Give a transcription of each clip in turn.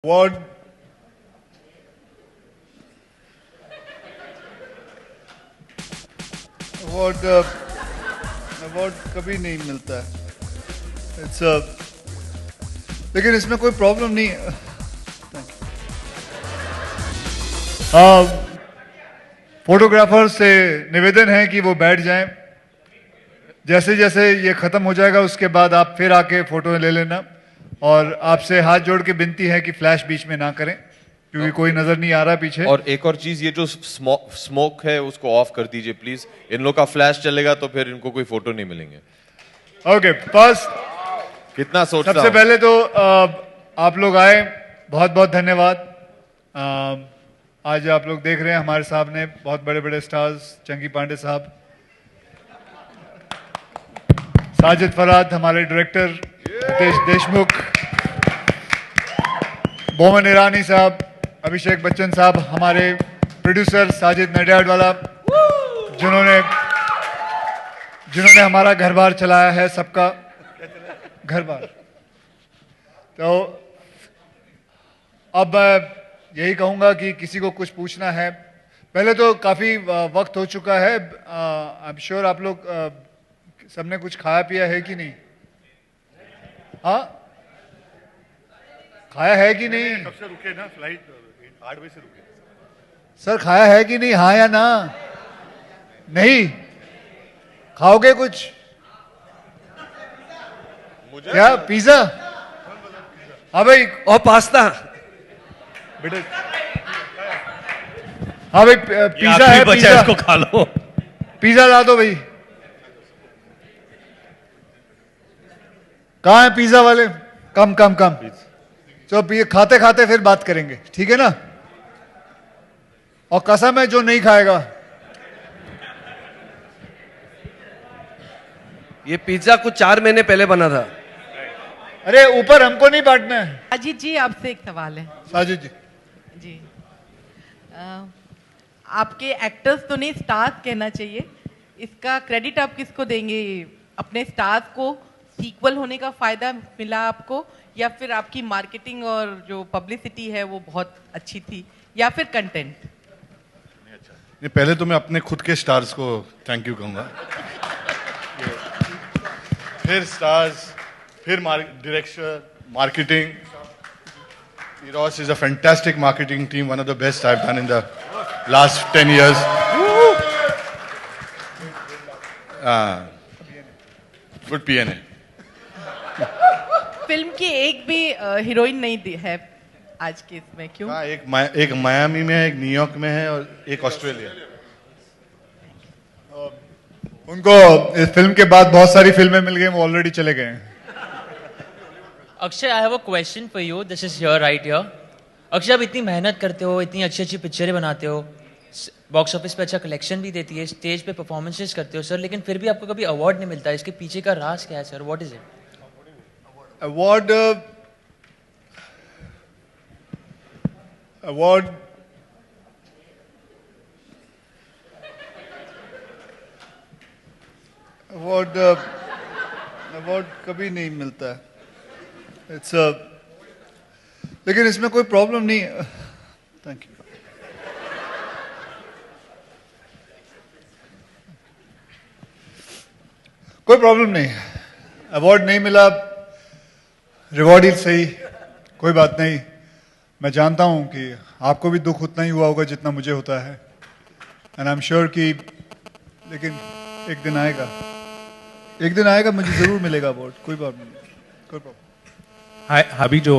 Award award award कभी नहीं मिलता है। इट्स लेकिन इसमें कोई प्रॉब्लम नहीं है। फोटोग्राफर से निवेदन है कि वो बैठ जाएं। जैसे जैसे ये खत्म हो जाएगा उसके बाद आप फिर आके फोटो ले लेना, और आपसे हाथ जोड़ के विनती है कि फ्लैश बीच में ना करें क्योंकि कोई नजर नहीं आ रहा पीछे। और एक और चीज, ये जो स्मोक है उसको ऑफ कर दीजिए प्लीज। इन लोग का फ्लैश चलेगा तो फिर इनको कोई फोटो नहीं मिलेंगे। ओके, फर्स्ट कितना सोचता सबसे पहले तो आप लोग आए, बहुत बहुत धन्यवाद। आज आप लोग देख रहे हैं हमारे सामने बहुत बड़े बड़े स्टार्स, चंकी पांडे साहब, साजिद फराद हमारे डायरेक्टर, रितेश देशमुख, बोमन ईरानी साहब, अभिषेक बच्चन साहब हमारे प्रोड्यूसर, साजिद नडियाडवाला, जिन्होंने हमारा घर बार चलाया है, सबका घर बार। तो अब यही कहूंगा कि किसी को कुछ पूछना है। पहले तो काफी वक्त हो चुका है। आई एम श्योर आप लोग सबने कुछ खाया पिया है कि नहीं? हाँ, खाया है कि नहीं? कब से रुके ना, फ्लाइट 8 बजे से रुके। सर खाया है कि नहीं? हाँ या ना? नहीं खाओगे कुछ? क्या पिज्जा? हाँ भाई, और पास्ता। बेटे हाँ भाई, पिज्जा है, बचा पिज्जा इसको खा लो। पिज्जा ला दो भाई। कहाँ है पिज्जा वाले? कम कम कम। तो खाते खाते फिर बात करेंगे, ठीक है ना? और कसम है जो नहीं खाएगा। ये पिज्जा कुछ 4 महीने पहले बना था। अरे ऊपर हमको नहीं बांटना है। साजिद जी, आपसे एक सवाल है। साजिद जी, जी आपके एक्टर्स तो नहीं, स्टार्स कहना चाहिए, इसका क्रेडिट आप किसको देंगे? अपने स्टार्स को सीक्वल होने का फायदा मिला आपको, या फिर आपकी मार्केटिंग और जो पब्लिसिटी है वो बहुत अच्छी थी, या फिर कंटेंट? ये पहले तो मैं अपने खुद के स्टार्स को थैंक यू कहूंगा, फिर स्टार्स, फिर director, marketing. Eros is a fantastic marketing team, one of the best I've done in the last 10 years. Good PNA. Film की एक भी हीरोइन नहीं है आज के इसमें, क्यों? हाँ, एक मायामी में है, एक न्यूयॉर्क में है और एक ऑस्ट्रेलिया। उनको इस फिल्म के बाद बहुत सारी फिल्में मिल गई, वो ऑलरेडी चले गए हैं। Akshay, I have a question for you. This is here, right here. Akshay, आप इतनी मेहनत करते हो, इतनी अच्छी अच्छी पिक्चरें बनाते हो, बॉक्स ऑफिस पे अच्छा कलेक्शन भी देती है, स्टेज पे परफॉर्मेंसेस करते हो सर, लेकिन फिर भी आपको कभी अवार्ड नहीं मिलता। इसके पीछे का राज क्या है sir? What is it? Award award award award कभी नहीं मिलता है। इट्स लेकिन इसमें कोई प्रॉब्लम नहीं है। Thank you. कोई प्रॉब्लम नहीं है। अवार्ड नहीं मिला, रिवॉर्ड ही सही, कोई बात नहीं। मैं जानता हूं कि आपको भी दुख उतना ही हुआ होगा जितना मुझे होता है, एंड आई एम श्योर कि लेकिन एक दिन आएगा, मुझे जरूर मिलेगा अवार्ड। कोई प्रॉब्लम नहीं, कोई प्रॉब्लम। अभी जो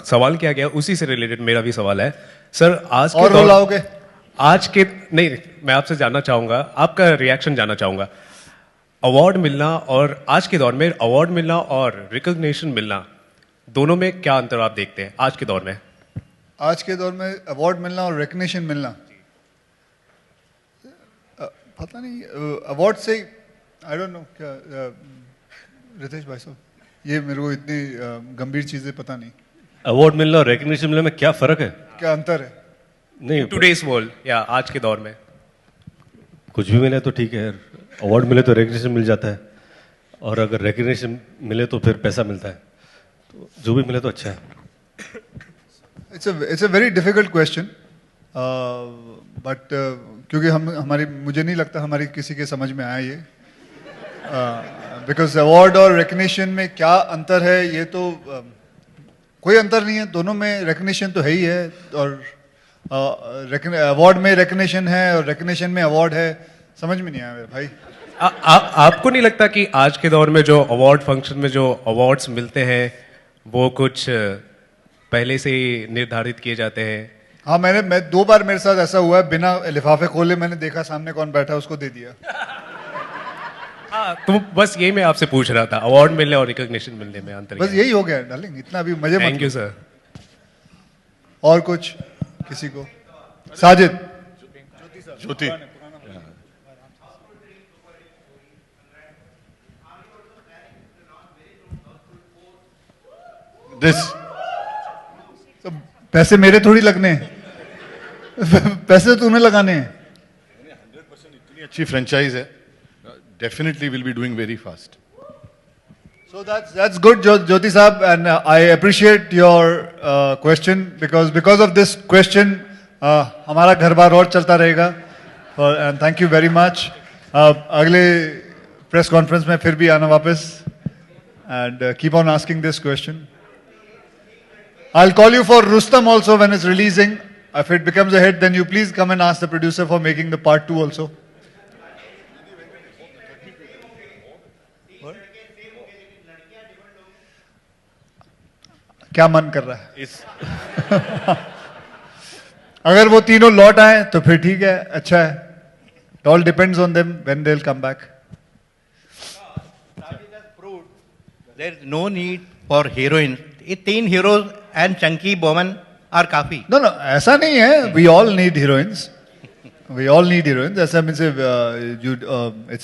सवाल किया गया उसी से रिलेटेड मेरा भी सवाल है सर। आज के और दौर लाओगे? आज के नहीं, मैं आपसे जानना चाहूंगा, आपका रिएक्शन जानना चाहूंगा। अवार्ड मिलना और आज के दौर में अवार्ड मिलना और रिकॉग्निशन मिलना, दोनों में क्या अंतर आप देखते हैं आज के दौर में? आज के दौर में अवार्ड मिलना और रिकग्निशन मिलना, पता नहीं, अवार्ड से आई डोंट नो क्या। रितेश भाई साहब, ये मेरे को इतनी गंभीर चीजें पता नहीं। अवार्ड मिलना और रिकग्निशन मिलने में क्या फर्क है? क्या अंतर है? नहीं, टुडेज वर्ल्ड या आज के दौर में कुछ भी मिले तो ठीक है, अवार्ड मिले तो रिकग्निशन मिल जाता है, और अगर रिकग्निशन मिले तो फिर पैसा मिलता है, तो जो भी मिले तो अच्छा है। It's a very difficult question, but क्योंकि हमारी मुझे नहीं लगता हमारी किसी के समझ में आया ये, बिकॉज अवार्ड और रिकग्निशन में क्या अंतर है, ये तो कोई अंतर नहीं है, दोनों में रिकग्निशन तो है ही है, और अवार्ड में रिकग्निशन है और रिकग्निशन में अवार्ड है, समझ में नहीं आया मेरे भाई। आपको नहीं लगता कि आज के दौर में जो अवार्ड फंक्शन में जो अवार्ड्स मिलते हैं वो कुछ पहले से ही निर्धारित किए जाते हैं? हाँ, मैं 2 बार मेरे साथ ऐसा हुआ है, बिना लिफाफे खोले मैंने देखा सामने कौन बैठा है, उसको दे दिया। हाँ, तो बस यही मैं आपसे पूछ रहा था, अवार्ड मिलने और रिकॉग्निशन मिलने में अंतर बस यही हो गया डार्लिंग, इतना भी मजे मत थैंक यू सर। और कुछ किसी को? साजिद। ज्योति। This. तो पैसे मेरे थोड़ी लगने हैं पैसे तो तूने लगाने हैं। 100% इतनी अच्छी फ्रेंचाइज है, definitely will be doing very fast. So that's good, Jyoti Saab, and I appreciate your question because of this question हमारा घर बार और चलता रहेगा, and thank you very much. अगले प्रेस कॉन्फ्रेंस में फिर भी आना वापस, and keep on asking this question. I'll call you for Rustam also when it's releasing. If it becomes a hit, then you please come and ask the producer for making the part 2 also. क्या मन कर रहा है इस अगर वो तीनों लौट आए तो फिर ठीक है, अच्छा है। It all depends on them when they'll come back. There is no need for heroines. ये 3 heroes and chunky woman are काफी. No, ऐसा नहीं है. We all need heroines. We all need heroines. ऐसा means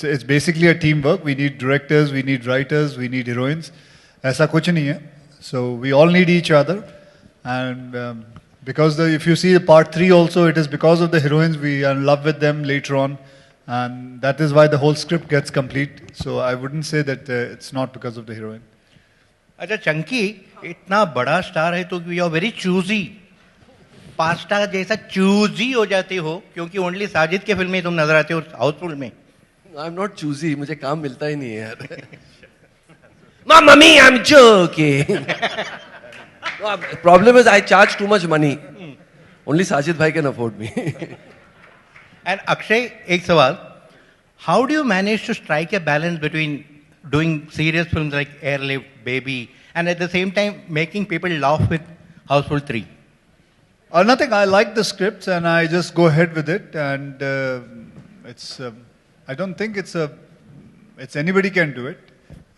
it's basically a teamwork. We need directors, we need writers, we need heroines. ऐसा कुछ नहीं है. So we all need each other, and because if you see the part 3 also, it is because of the heroines we are in love with them later on, and that is why the whole script gets complete. So I wouldn't say that it's not because of the heroine. अच्छा चंकी इतना बड़ा star है तो you are very choosy, pasta जैसा choosy हो जाते हो क्योंकि ओनली साजिद के फिल्म में तुम नजर आते हो हाउसफुल में। आई एम नॉट चूजी, मुझे काम मिलता ही नहीं है यार। Mamma mia, I'm joking. No, problem is I charge too much money. Only Sajid bhai can afford me. And Akshay एक सवाल, how do you manage to strike a balance between doing serious films like Airlift, baby and at the same time making people laugh with Housefull 3? Nothing. I like the scripts and I just go ahead with it, and it's. I don't think it's anybody can do it.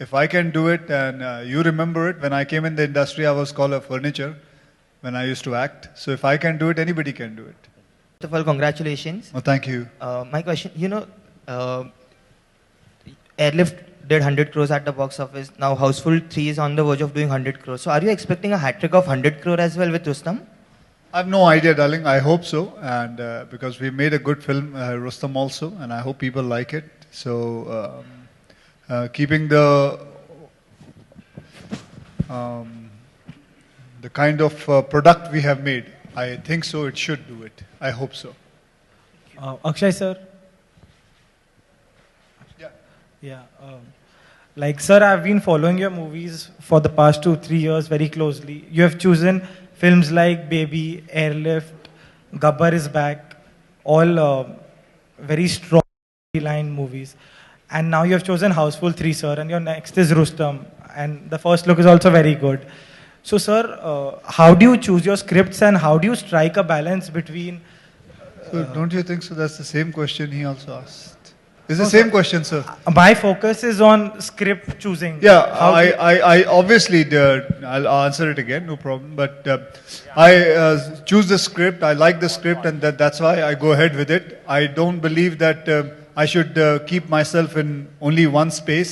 If I can do it, and you remember it, when I came in the industry, I was called a furniture when I used to act. So if I can do it, anybody can do it. First of all, congratulations. Oh, thank you. My question, Airlift did 100 crores at the box office. Now Houseful 3 is on the verge of doing 100 crores. So are you expecting a hat trick of 100 crore as well with Rustam? I have no idea, darling. I hope so, and because we made a good film, Rustam also, and I hope people like it. So. Keeping the kind of product we have made, I think so. It should do it. I hope so. Akshay sir. Yeah. Like sir, I've been following your movies for the past 2-3 years very closely. You have chosen films like Baby, Airlift, Gabbar is Back, all very strong line movies. And now you have chosen Houseful 3, sir, and your next is Rustam, and the first look is also very good. So, sir, how do you choose your scripts, and how do you strike a balance between? So, don't you think so? That's the same question he also asked. It's the same question, sir. My focus is on script choosing. Yeah, I obviously I'll answer it again, no problem. But I choose the script. I like the script, and that's why I go ahead with it. I don't believe that. I should keep myself in only one space.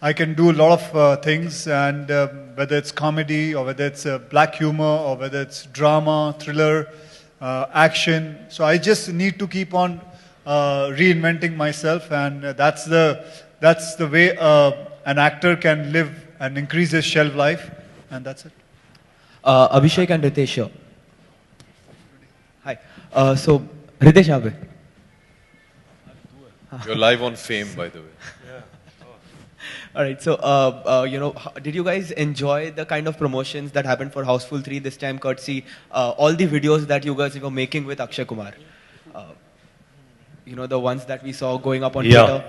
I can do a lot of things, and whether it's comedy or whether it's black humor or whether it's drama, thriller, action. So I just need to keep on reinventing myself, and that's the way an actor can live and increase his shelf life, and that's it. Abhishek and Ritesh here. Hi. So, Ritesh यहाँ पे. You're live on Fame, by the way. All right. So, did you guys enjoy the kind of promotions that happened for Houseful 3 this time, courtesy all the videos that you guys were making with Akshay Kumar? The ones that we saw going up on Twitter.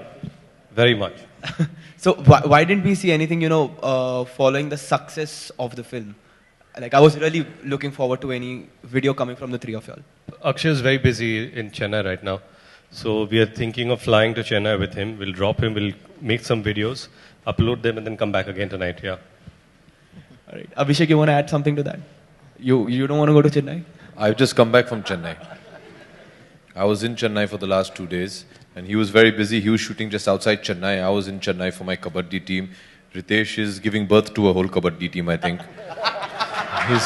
Very much. So, why didn't we see anything, following the success of the film? Like, I was really looking forward to any video coming from the three of y'all. Akshay is very busy in Chennai right now. So we are thinking of flying to Chennai with him. We'll drop him, we'll make some videos, upload them, and then come back again tonight. Yeah. All right. Abhishek, you want to add something to that? You don't want to go to Chennai? I've just come back from Chennai. I was in Chennai for the last 2 days, and he was very busy. He was shooting just outside Chennai. I was in Chennai for my Kabaddi team. Ritesh is giving birth to a whole Kabaddi team, I think. He's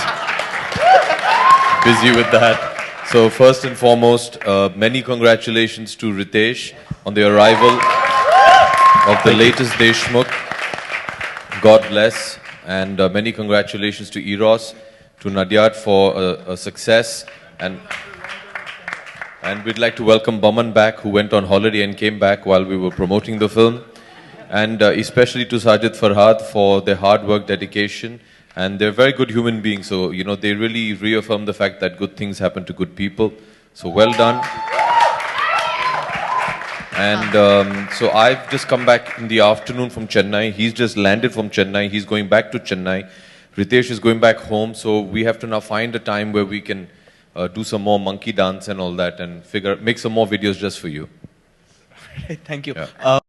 busy with that. So first and foremost, many congratulations to Ritesh on the arrival of the latest Deshmukh. God bless. And many congratulations to Eros, to Nadiad for a success. And we'd like to welcome Baman back, who went on holiday and came back while we were promoting the film. And especially to Sajid Farhad for their hard work, dedication. And they're very good human beings, so, they really reaffirm the fact that good things happen to good people. So, well done. And so, I've just come back in the afternoon from Chennai. He's just landed from Chennai. He's going back to Chennai. Ritesh is going back home, so we have to now find a time where we can do some more monkey dance and all that and make some more videos just for you. Thank you. Yeah.